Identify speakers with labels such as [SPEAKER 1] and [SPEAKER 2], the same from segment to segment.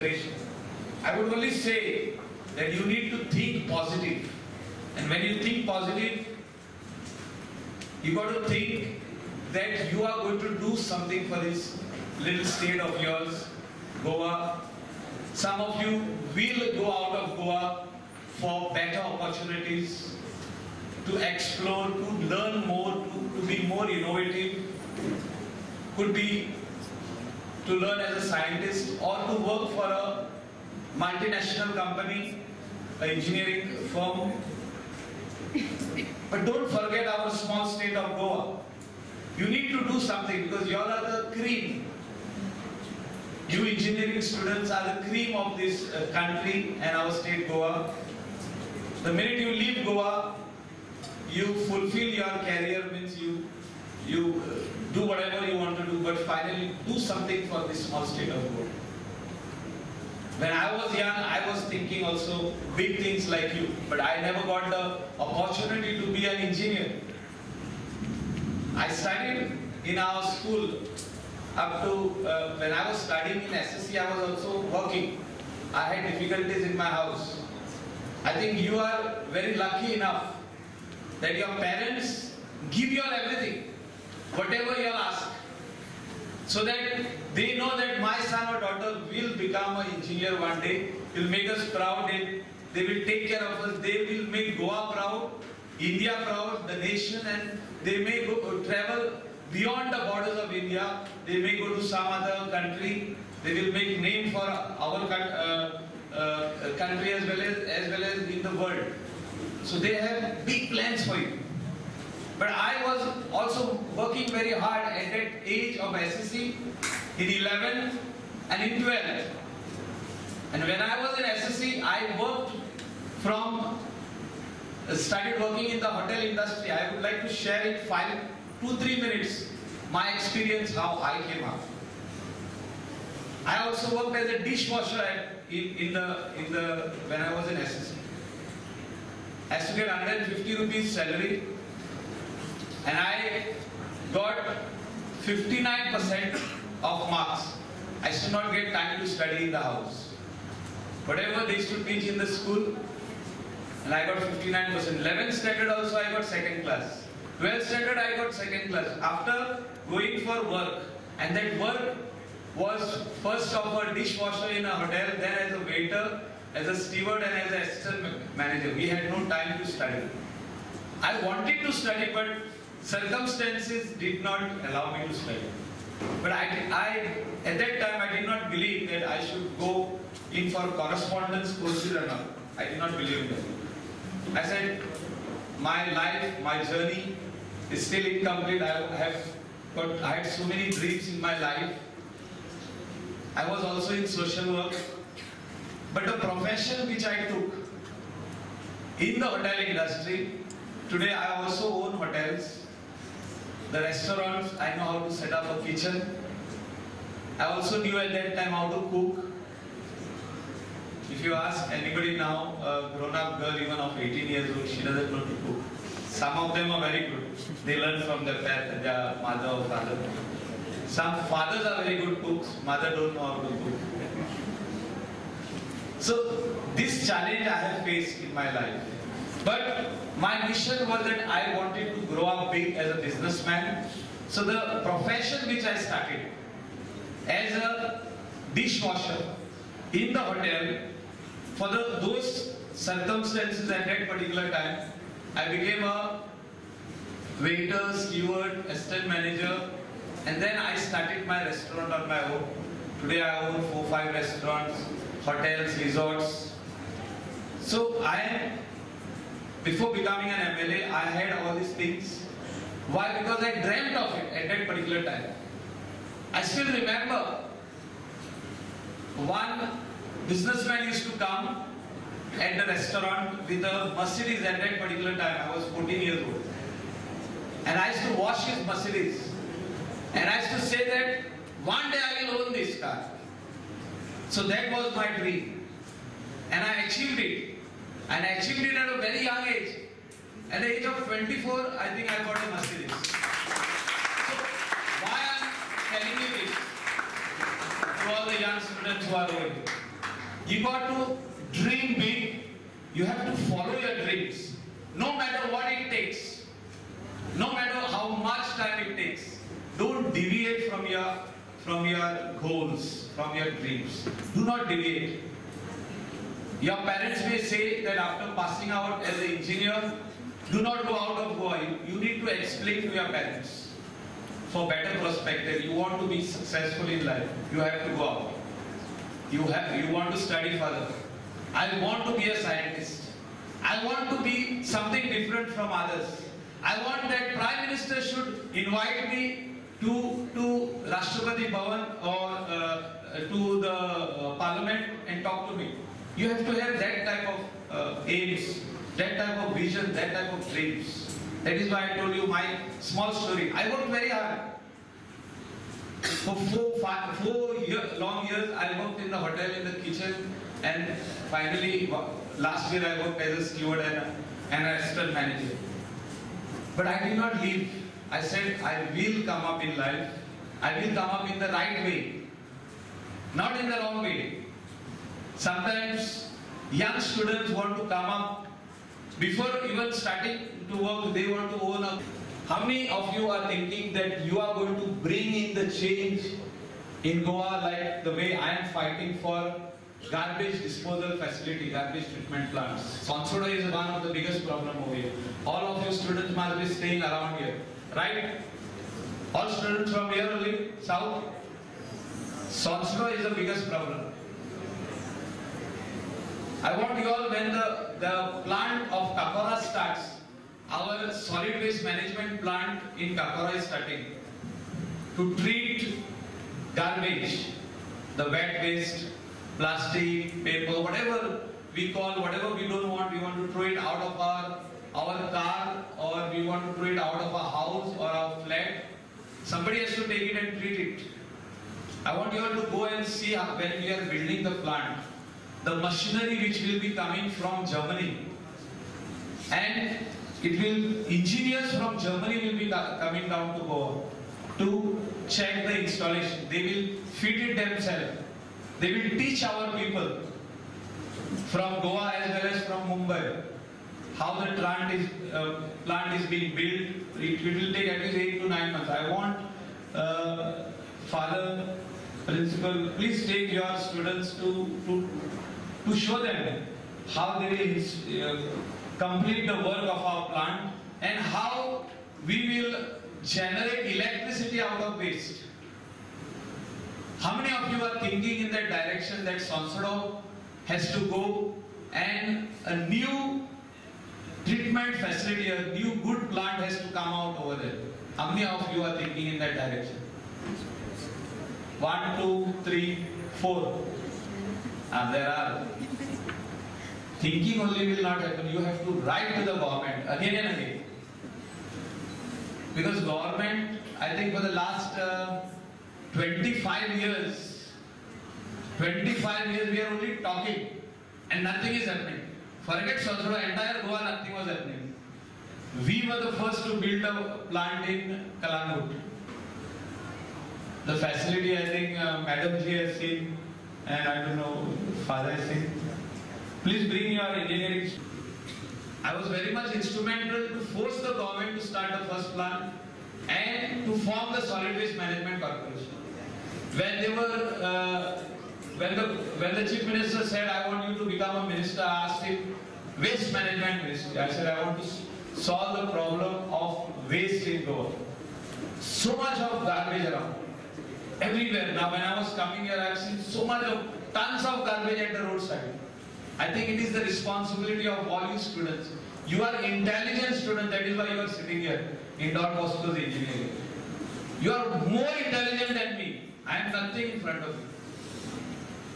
[SPEAKER 1] I would only say that you need to think positive. And when you think positive, you got to think that you are going to do something for this little state of yours, Goa. Some of you will go out of Goa for better opportunities, to explore, to learn more, to be more innovative, could be to learn as a scientist or to work for a multinational company, an engineering firm. But don't forget our small state of Goa. You need to do something because you all are the cream. You engineering students are the cream of this country and our state Goa. The minute you leave Goa, you fulfill your career, means you do whatever you want to do, but finally do something for this small state of Goa. When I was young, I was thinking also big things like you, but I never got the opportunity to be an engineer. I studied in our school up to when I was studying in SSC, I was also working. I had difficulties in my house. I think you are very lucky enough that your parents give you all everything, whatever you ask, so that they know that my son or daughter will become an engineer one day, will make us proud, they will take care of us, they will make Goa proud, India proud, the nation, and they may go, travel beyond the borders of India, they may go to some other country, they will make name for our country as well as in the world. So they have big plans for you. But I was also working very hard at that age of SSC, in 11th and in 12th. And when I was in SSC, I worked started working in the hotel industry. I would like to share in 2-3 minutes my experience, how I came up. I also worked as a dishwasher when I was in SSC. I used to get 150 rupees salary, and I got 59% of marks. I used to not get time to study in the house. Whatever they used to teach in the school, and I got 59%. 11th standard also I got second class. 12th standard I got second class. After going for work, and that work was first of a dishwasher in a hotel, then as a waiter, as a steward, and as an assistant manager. We had no time to study. I wanted to study, but circumstances did not allow me to study. But at that time, I did not believe that I should go in for correspondence courses or not. I did not believe in that. I said, my life, my journey is still incomplete. I had so many dreams in my life. I was also in social work. But the profession which I took in the hotel industry, today I also own hotels. The restaurants, I know how to set up a kitchen. I also knew at that time how to cook. If you ask anybody now, a grown-up girl even of 18 years old, she doesn't know to cook. Some of them are very good. They learn from their mother or father. Some fathers are very good cooks, mother don't know how to cook. So this challenge I have faced in my life. But my mission was that I wanted to grow up big as a businessman. So the profession which I started as a dishwasher in the hotel, for those circumstances at that particular time, I became a waiter, steward, assistant manager, and then I started my restaurant on my own. Today I own 4-5 restaurants, hotels, resorts. So before becoming an MLA, I had all these things. Why? Because I dreamt of it at that particular time. I still remember one businessman used to come at the restaurant with a Mercedes at that particular time. I was 14 years old. And I used to wash his Mercedes. And I used to say that one day I will own this car. So that was my dream. And I achieved it. And I achieved it at a very young age. At the age of 24, I think I got a Mercedes. So why I am telling you this to all the young students who are over here? You got to dream big. You have to follow your dreams. No matter what it takes. No matter how much time it takes. Don't deviate from your goals, from your dreams. Do not deviate. Your parents may say that after passing out as an engineer, do not go out of Goa. You need to explain to your parents for better perspective. You want to be successful in life, you have to go out. You want to study further. I want to be a scientist. I want to be something different from others. I want that Prime Minister should invite me to Rashtrapati Bhavan or to the Parliament and talk to me. You have to have that type of aims, that type of vision, that type of dreams. That is why I told you my small story. I worked very hard. For 4 long years, I worked in the hotel, in the kitchen, and finally, last year I worked as a steward and a restaurant manager. But I did not leave. I said, I will come up in life. I will come up in the right way, not in the wrong way. Sometimes young students want to come up, before even starting to work, they want to own up. How many of you are thinking that you are going to bring in the change in Goa like the way I am fighting for garbage disposal facility, garbage treatment plants? Sonsoda is one of the biggest problem over here. All of you students must be staying around here, right? All students from here only, south? Sonsoda is the biggest problem. I want you all, when the plant of Kakora starts, our solid waste management plant in Kakora is starting to treat garbage, the wet waste, plastic, paper, whatever we call, whatever we don't want, we want to throw it out of our car, or we want to throw it out of our house or our flat. Somebody has to take it and treat it. I want you all to go and see when we are building the plant, the machinery which will be coming from Germany, and engineers from Germany will be coming down to Goa to check the installation. They will fit it themselves. They will teach our people from Goa as well as from Mumbai how the plant is being built. It will take at least 8 to 9 months. I want Father, Principal, please take your students to show them how they will complete the work of our plant and how we will generate electricity out of waste. How many of you are thinking in that direction that Sonsoda has to go and a new treatment facility, a new good plant has to come out over there? How many of you are thinking in that direction? 1, 2, 3, 4. There are. Thinking only will not happen. You have to write to the government again and again. Because government, I think for the last 25 years we are only talking and nothing is happening. Forget Sonsoda, entire Goa, nothing was happening. We were the first to build a plant in Kalangut. The facility, I think Madam Ji has seen, and I don't know, Father has seen. Please bring your engineering. I was very much instrumental to force the government to start the first plant and to form the Solid Waste Management Corporation. When they were, when the Chief Minister said, I want you to become a minister, I asked him, Waste Management Ministry. I said, I want to solve the problem of waste in Goa. So much of garbage around. Everywhere. Now when I was coming here, I have seen so much of tons of garbage at the roadside. I think it is the responsibility of all you students. You are intelligent students, that is why you are sitting here in Don Bosco's engineering. You are more intelligent than me. I am nothing in front of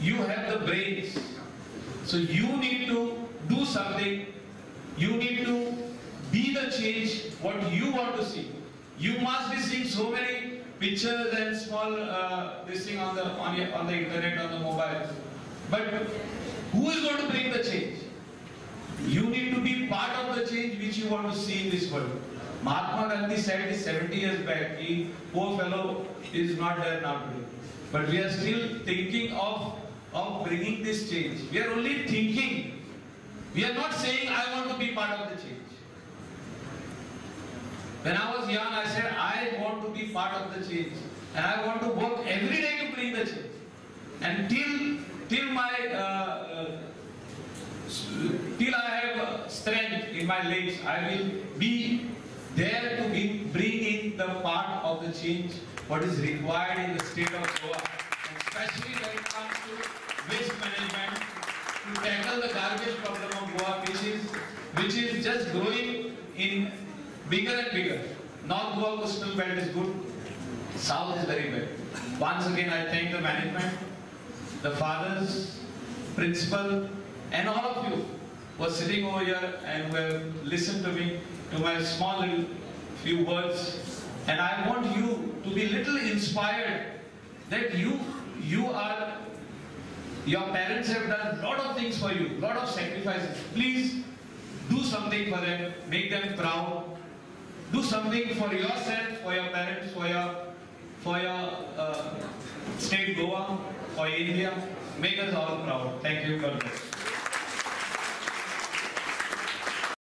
[SPEAKER 1] you. You have the brains. So you need to do something. You need to be the change what you want to see. You must be seeing so many pictures and small this thing on the internet, on the mobile. But who is going to bring the change? You need to be part of the change which you want to see in this world. Mahatma Gandhi said this 70 years back. He, poor fellow, is not there now today. But we are still thinking of of bringing this change. We are only thinking. We are not saying, I want to be part of the change. When I was young, I said, I want to be part of the change. And I want to work every day to bring the change. And till I have strength in my legs, I will be there to bring in the part of the change what is required in the state of Goa, and especially when it comes to waste management, to tackle the garbage problem of Goa, which is just growing in bigger and bigger. North Goa coastal belt is good, south is very bad. Once again, I thank the management, the fathers, principal, and all of you who are sitting over here and who have listened to me, to my small little few words. And I want you to be little inspired that your parents have done a lot of things for you, lot of sacrifices. Please do something for them, make them proud. Do something for yourself, for your parents, for your state Goa, for India. Make us all proud. Thank you. God bless.